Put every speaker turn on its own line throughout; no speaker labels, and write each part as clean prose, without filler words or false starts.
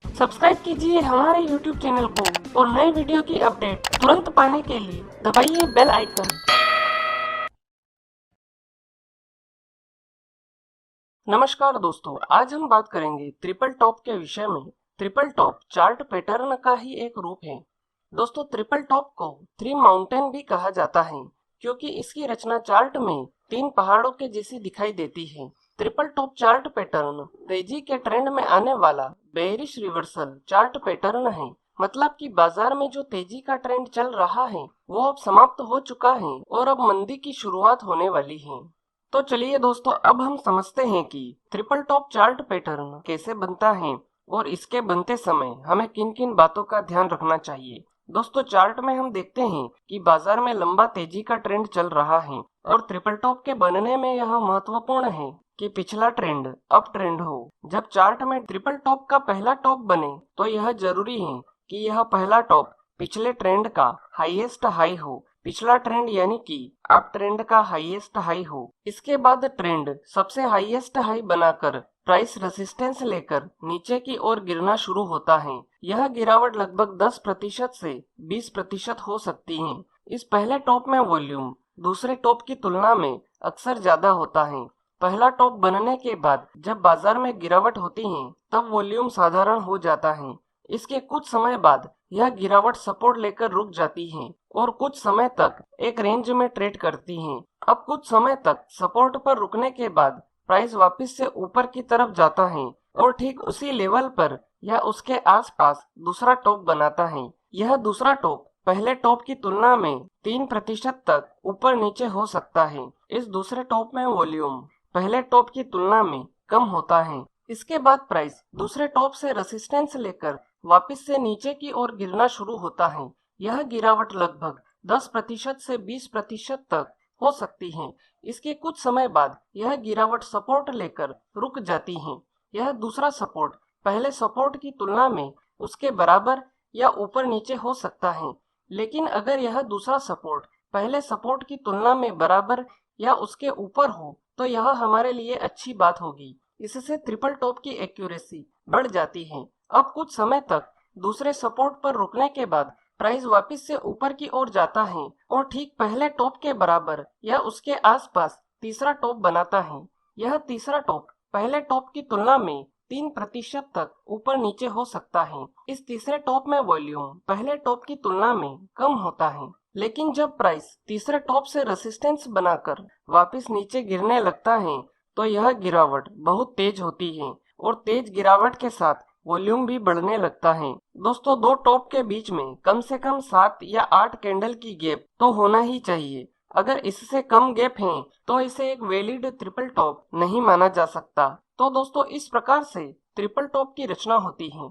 Subscribe कीजिए हमारे YouTube channel को और नए वीडियो की अपडेट तुरंत पाने के लिए दबाइए बेल आइकन। नमस्कार दोस्तों, आज हम बात करेंगे ट्रिपल टॉप के विषय में। ट्रिपल टॉप चार्ट पैटर्न का ही एक रूप है। दोस्तों, ट्रिपल टॉप को थ्री माउंटेन भी कहा जाता है क्योंकि इसकी रचना चार्ट में तीन पहाड़ों के जैसी दिखाई देती है। ट्रिपल टॉप चार्ट पैटर्न तेजी के ट्रेंड में आने वाला बेयरिश रिवर्सल चार्ट पैटर्न है। मतलब कि बाजार में जो तेजी का ट्रेंड चल रहा है वो अब समाप्त हो चुका है और अब मंदी की शुरुआत होने वाली है। तो चलिए दोस्तों, अब हम समझते हैं कि ट्रिपल टॉप चार्ट पैटर्न कैसे बनता है और इसके बनते समय हमें किन किन बातों का ध्यान रखना चाहिए। दोस्तों, चार्ट में हम देखते हैं कि बाजार में लंबा तेजी का ट्रेंड चल रहा है और ट्रिपल टॉप के बनने में यह महत्वपूर्ण है कि पिछला ट्रेंड अप ट्रेंड हो। जब चार्ट में ट्रिपल टॉप का पहला टॉप बने तो यह जरूरी है कि यह पहला टॉप पिछले ट्रेंड का हाईएस्ट हाई हो। पिछला ट्रेंड यानी कि अप ट्रेंड का हाईएस्ट हाई हो। इसके बाद ट्रेंड सबसे हाईएस्ट हाई बनाकर प्राइस रेजिस्टेंस लेकर नीचे की ओर गिरना शुरू होता है। यह गिरावट लगभग 10% से 20% हो सकती है। इस पहले टॉप में वॉल्यूम दूसरे टॉप की तुलना में अक्सर ज्यादा होता है। पहला टॉप बनने के बाद जब बाजार में गिरावट होती है तब वॉल्यूम साधारण हो जाता है। इसके कुछ समय बाद यह गिरावट सपोर्ट लेकर रुक जाती है और कुछ समय तक एक रेंज में ट्रेड करती है। अब कुछ समय तक सपोर्ट पर रुकने के बाद प्राइस वापस से ऊपर की तरफ जाता है और ठीक उसी लेवल पर या उसके आसपास दूसरा टॉप बनाता है। यह दूसरा टॉप पहले टॉप की तुलना में 3% तक ऊपर नीचे हो सकता है। इस दूसरे टॉप में वॉल्यूम पहले टॉप की तुलना में कम होता है। इसके बाद प्राइस दूसरे टॉप से रेजिस्टेंस लेकर वापस से नीचे की ओर गिरना शुरू होता है। यह गिरावट लगभग 10% से 20% तक हो सकती है। इसके कुछ समय बाद यह गिरावट सपोर्ट लेकर रुक जाती है। यह दूसरा सपोर्ट पहले सपोर्ट की तुलना में उसके बराबर या ऊपर नीचे हो सकता है। लेकिन अगर यह दूसरा सपोर्ट पहले सपोर्ट की तुलना में बराबर या उसके ऊपर हो तो यह हमारे लिए अच्छी बात होगी। इससे ट्रिपल टॉप की एक्यूरेसी बढ़ जाती है। अब कुछ समय तक दूसरे सपोर्ट पर रुकने के बाद प्राइस वापस से ऊपर की ओर जाता है और ठीक पहले टॉप के बराबर या उसके आसपास तीसरा टॉप बनाता है। यह तीसरा टॉप पहले टॉप की तुलना में 3% तक ऊपर नीचे हो सकता है। इस तीसरे टॉप में वॉल्यूम पहले टॉप की तुलना में कम होता है। लेकिन जब प्राइस तीसरे टॉप से रेजिस्टेंस बनाकर वापस नीचे गिरने लगता है तो यह गिरावट बहुत तेज होती है और तेज गिरावट के साथ वॉल्यूम भी बढ़ने लगता है। दोस्तों, दो टॉप के बीच में कम से कम 7 या 8 कैंडल की गैप तो होना ही चाहिए। अगर इससे कम गैप है तो इसे एक वैलिड ट्रिपल टॉप नहीं माना जा सकता। तो दोस्तों, इस प्रकार से ट्रिपल टॉप की रचना होती है।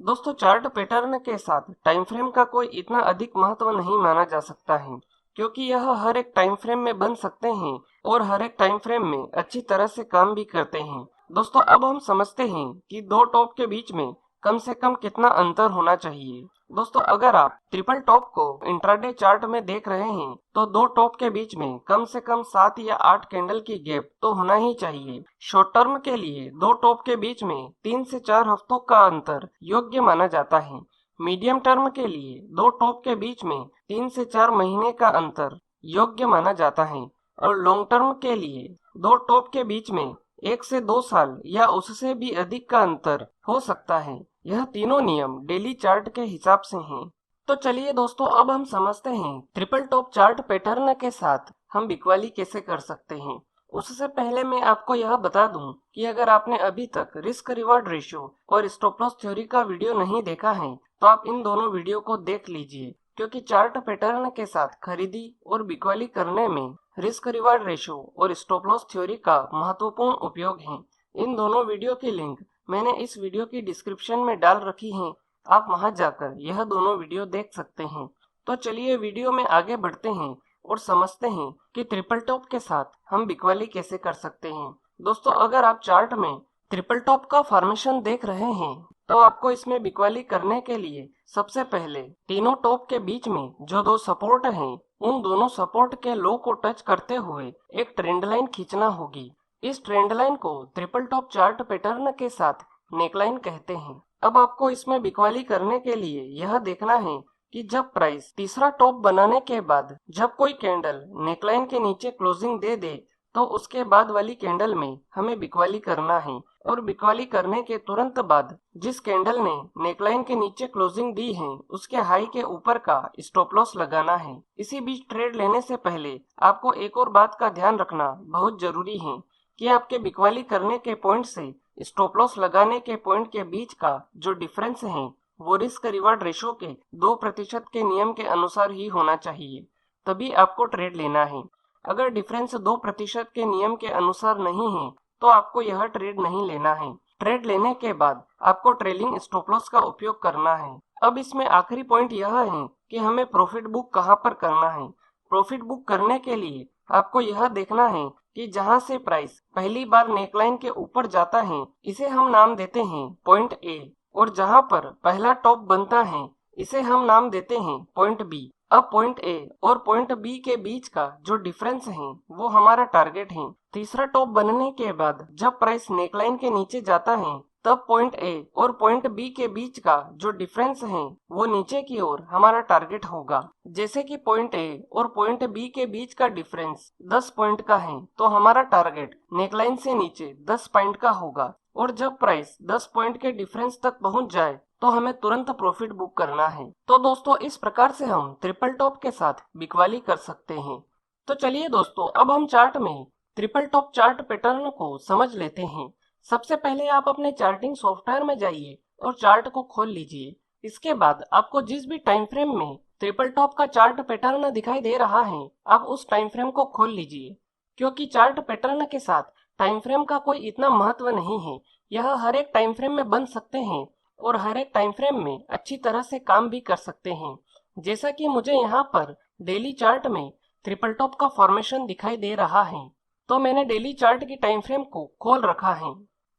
दोस्तों, चार्ट पैटर्न के साथ टाइम फ्रेम का कोई इतना अधिक महत्व नहीं माना जा सकता है क्योंकि यह हर एक टाइम फ्रेम में बन सकते हैं और हर एक टाइम फ्रेम में अच्छी तरह से काम भी करते हैं। दोस्तों, अब हम समझते हैं कि दो टॉप के बीच में कम से कम कितना अंतर होना चाहिए। दोस्तों, अगर आप ट्रिपल टॉप को इंट्राडे चार्ट में देख रहे हैं तो दो टॉप के बीच में कम से कम 7 या 8 कैंडल की गैप तो होना ही चाहिए। शॉर्ट टर्म के लिए दो टॉप के बीच में 3 से 4 हफ्तों का अंतर योग्य माना जाता है। मीडियम टर्म के लिए दो टॉप के बीच में 3 से 4 महीने का अंतर योग्य माना जाता है और लॉन्ग टर्म के लिए दो टॉप के बीच में 1 से 2 साल या उससे भी अधिक का अंतर हो सकता है। यह तीनों नियम डेली चार्ट के हिसाब से हैं। तो चलिए दोस्तों, अब हम समझते हैं ट्रिपल टॉप चार्ट पैटर्न के साथ हम बिकवाली कैसे कर सकते हैं। उससे पहले मैं आपको यह बता दूं कि अगर आपने अभी तक रिस्क रिवॉर्ड रेशियो और स्टॉप लॉस थ्योरी का वीडियो नहीं देखा है तो आप इन दोनों वीडियो को देख लीजिए क्योंकि चार्ट पैटर्न के साथ खरीदी और बिकवाली करने में रिस्क रिवॉर्ड रेशियो और स्टॉप लॉस थ्योरी का महत्वपूर्ण उपयोग है। इन दोनों वीडियो की लिंक मैंने इस वीडियो की डिस्क्रिप्शन में डाल रखी है। आप वहां जाकर यह दोनों वीडियो देख सकते हैं। तो चलिए वीडियो में आगे बढ़ते हैं और समझते हैं कि ट्रिपल टॉप के साथ हम बिकवाली कैसे कर सकते हैं। दोस्तों, अगर आप चार्ट में ट्रिपल टॉप का फॉर्मेशन देख रहे हैं तो आपको इसमें बिकवाली करने के लिए सबसे पहले तीनों टॉप के बीच में जो दो सपोर्ट हैं उन दोनों सपोर्ट के लो को टच करते हुए एक ट्रेंड लाइन खींचना होगी। इस ट्रेंड लाइन को ट्रिपल टॉप चार्ट पैटर्न के साथ नेकलाइन कहते हैं। अब आपको इसमें बिकवाली करने के लिए यह देखना है कि जब प्राइस तीसरा टॉप बनाने के बाद जब कोई कैंडल नेकलाइन के नीचे क्लोजिंग दे दे तो उसके बाद वाली कैंडल में हमें बिकवाली करना है, और बिकवाली करने के तुरंत बाद जिस कैंडल ने नेकलाइन के नीचे क्लोजिंग दी है उसके हाई के ऊपर का स्टॉप लॉस लगाना है। इसी बीच ट्रेड लेने से पहले आपको एक और बात का ध्यान रखना बहुत जरूरी है कि आपके बिकवाली करने के पॉइंट से स्टॉप लॉस लगाने के पॉइंट के बीच का जो डिफरेंस है वो रिस्क रिवार्ड रेशो के 2% के नियम के अनुसार ही होना चाहिए, तभी आपको ट्रेड लेना है। अगर डिफरेंस 2% के नियम के अनुसार नहीं है तो आपको यह ट्रेड नहीं लेना है। ट्रेड लेने के बाद आपको ट्रेलिंग स्टॉप लॉस का उपयोग करना है। अब इसमें आखिरी पॉइंट यह है कि हमें प्रॉफिट बुक कहां पर करना है। प्रॉफिट बुक करने के लिए आपको यह देखना है कि जहां से प्राइस पहली बार नेकलाइन के ऊपर जाता है इसे हम नाम देते हैं पॉइंट ए, और जहां पर पहला टॉप बनता है इसे हम नाम देते हैं पॉइंट बी। अब पॉइंट ए और पॉइंट बी के बीच का जो डिफरेंस है वो हमारा टारगेट है। तीसरा टॉप बनने के बाद जब प्राइस नेकलाइन के नीचे जाता है तब पॉइंट ए और पॉइंट बी के बीच का जो डिफरेंस है वो नीचे की ओर हमारा टारगेट होगा। जैसे कि पॉइंट ए और पॉइंट बी के बीच का डिफरेंस 10 पॉइंट का है तो हमारा टारगेट नेकलाइन से नीचे 10 पॉइंट का होगा, और जब प्राइस 10 पॉइंट के डिफरेंस तक पहुंच जाए तो हमें तुरंत प्रॉफिट बुक करना है। तो दोस्तों इस प्रकार से हम ट्रिपल टॉप के साथ बिकवाली कर सकते हैं। तो चलिए दोस्तों अब हम चार्ट में ट्रिपल टॉप चार्ट पैटर्न को समझ लेते हैं। सबसे पहले आप अपने चार्टिंग सॉफ्टवेयर में जाइए और चार्ट को खोल लीजिए। इसके बाद आपको जिस भी टाइम फ्रेम में ट्रिपल टॉप का चार्ट पैटर्न दिखाई दे रहा है आप उस टाइम फ्रेम को खोल लीजिए, क्योंकि चार्ट पैटर्न के साथ टाइम फ्रेम का कोई इतना महत्व नहीं है। यह हर एक टाइम फ्रेम में बन सकते हैं और हर एक टाइम फ्रेम में अच्छी तरह से काम भी कर सकते हैं। जैसा कि मुझे यहाँ पर डेली चार्ट में ट्रिपल टॉप का फॉर्मेशन दिखाई दे रहा है तो मैंने डेली चार्ट की टाइम फ्रेम को खोल रखा है।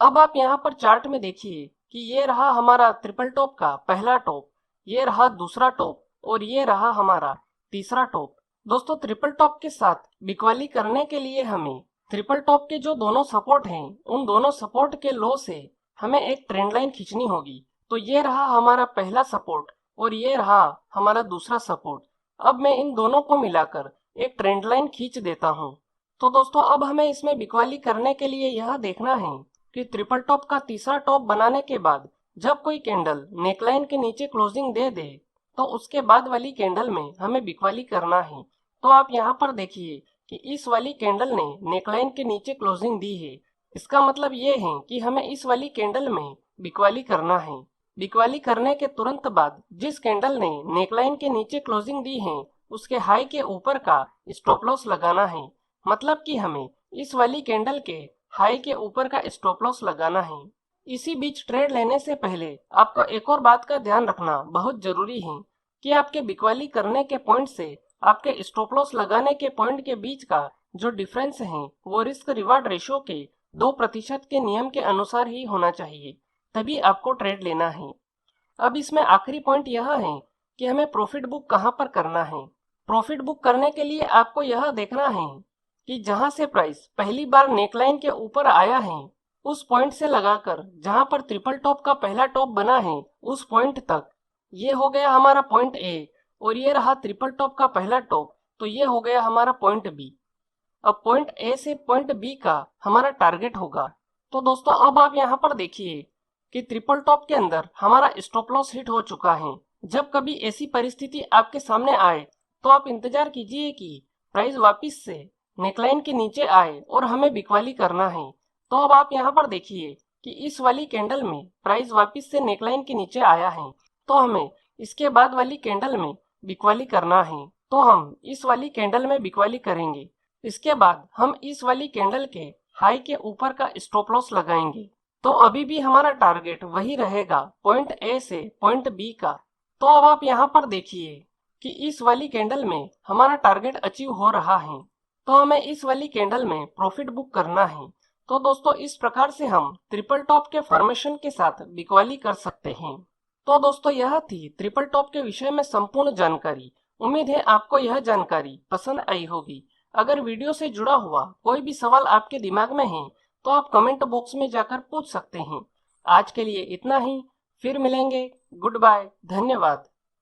अब आप यहाँ पर चार्ट में देखिए कि ये रहा हमारा ट्रिपल टॉप का पहला टॉप, ये रहा दूसरा टॉप और ये रहा हमारा तीसरा टॉप। दोस्तों ट्रिपल टॉप के साथ बिकवाली करने के लिए हमें ट्रिपल टॉप के जो दोनों सपोर्ट हैं उन दोनों सपोर्ट के लो से हमें एक ट्रेंड लाइन खींचनी होगी। तो ये रहा हमारा पहला सपोर्ट और ये रहा हमारा दूसरा सपोर्ट। अब मैं इन दोनों को मिलाकर एक ट्रेंड लाइन खींच देता हूँ। तो दोस्तों अब हमें इसमें बिकवाली करने के लिए यह देखना है कि ट्रिपल टॉप का तीसरा टॉप बनाने के बाद जब कोई कैंडल नेकलाइन के नीचे क्लोजिंग दे दे तो उसके बाद वाली कैंडल में हमें बिकवाली करना है। तो आप यहाँ पर देखिए कि इस वाली कैंडल ने नेकलाइन के नीचे क्लोजिंग दी है। इसका मतलब ये है कि हमें इस वाली कैंडल में बिकवाली करना है। बिकवाली करने के तुरंत बाद जिस कैंडल ने नेकलाइन के नीचे क्लोजिंग दी है उसके हाई के ऊपर का स्टॉप लॉस लगाना है। मतलब कि हमें इस वाली कैंडल के हाई के ऊपर का स्टॉप लॉस लगाना है। इसी बीच ट्रेड लेने से पहले आपको एक और बात का ध्यान रखना बहुत जरूरी है कि आपके बिकवाली करने के पॉइंट से आपके स्टॉप लॉस लगाने के पॉइंट के बीच का जो डिफरेंस है वो रिस्क रिवार्ड रेशो के 2% के नियम के अनुसार ही होना चाहिए, तभी आपको ट्रेड लेना है। अब इसमें आखिरी पॉइंट यह है कि हमें प्रॉफिट बुक कहां पर करना है। प्रॉफिट बुक करने के लिए आपको यह देखना है कि जहां से प्राइस पहली बार नेकलाइन के ऊपर आया है उस पॉइंट से लगाकर जहां पर ट्रिपल टॉप का पहला टॉप बना है उस पॉइंट तक, ये हो गया हमारा पॉइंट ए, और ये रहा ट्रिपल टॉप का पहला टॉप, तो ये हो गया हमारा पॉइंट बी। अब पॉइंट ए से पॉइंट बी का हमारा टारगेट होगा। तो दोस्तों अब आप यहाँ पर देखिए कि ट्रिपल टॉप के अंदर हमारा स्टॉप लॉस हिट हो चुका है। जब कभी ऐसी परिस्थिति आपके सामने आए तो आप इंतजार कीजिए कि प्राइस वापिस से नेकलाइन के नीचे आए और हमें बिकवाली करना है। तो अब आप यहाँ पर देखिए कि इस वाली कैंडल में प्राइस वापिस से नेकलाइन के नीचे आया है तो हमें इसके बाद वाली कैंडल में बिकवाली करना है। तो हम इस वाली कैंडल में बिकवाली करेंगे। इसके बाद हम इस वाली कैंडल के हाई के ऊपर का स्टॉप लॉस लगाएंगे। तो अभी भी हमारा टारगेट वही रहेगा पॉइंट ए से पॉइंट बी का। तो अब आप यहाँ पर देखिए कि इस वाली कैंडल में हमारा टारगेट अचीव हो रहा है तो हमें इस वाली कैंडल में प्रॉफिट बुक करना है। तो दोस्तों इस प्रकार से हम ट्रिपल टॉप के फॉर्मेशन के साथ बिकवाली कर सकते हैं। तो दोस्तों यह थी ट्रिपल टॉप के विषय में संपूर्ण जानकारी। उम्मीद है आपको यह जानकारी पसंद आई होगी। अगर वीडियो से जुड़ा हुआ कोई भी सवाल आपके दिमाग में है तो आप कमेंट बॉक्स में जाकर पूछ सकते हैं। आज के लिए इतना ही। फिर मिलेंगे। गुड बाय, धन्यवाद।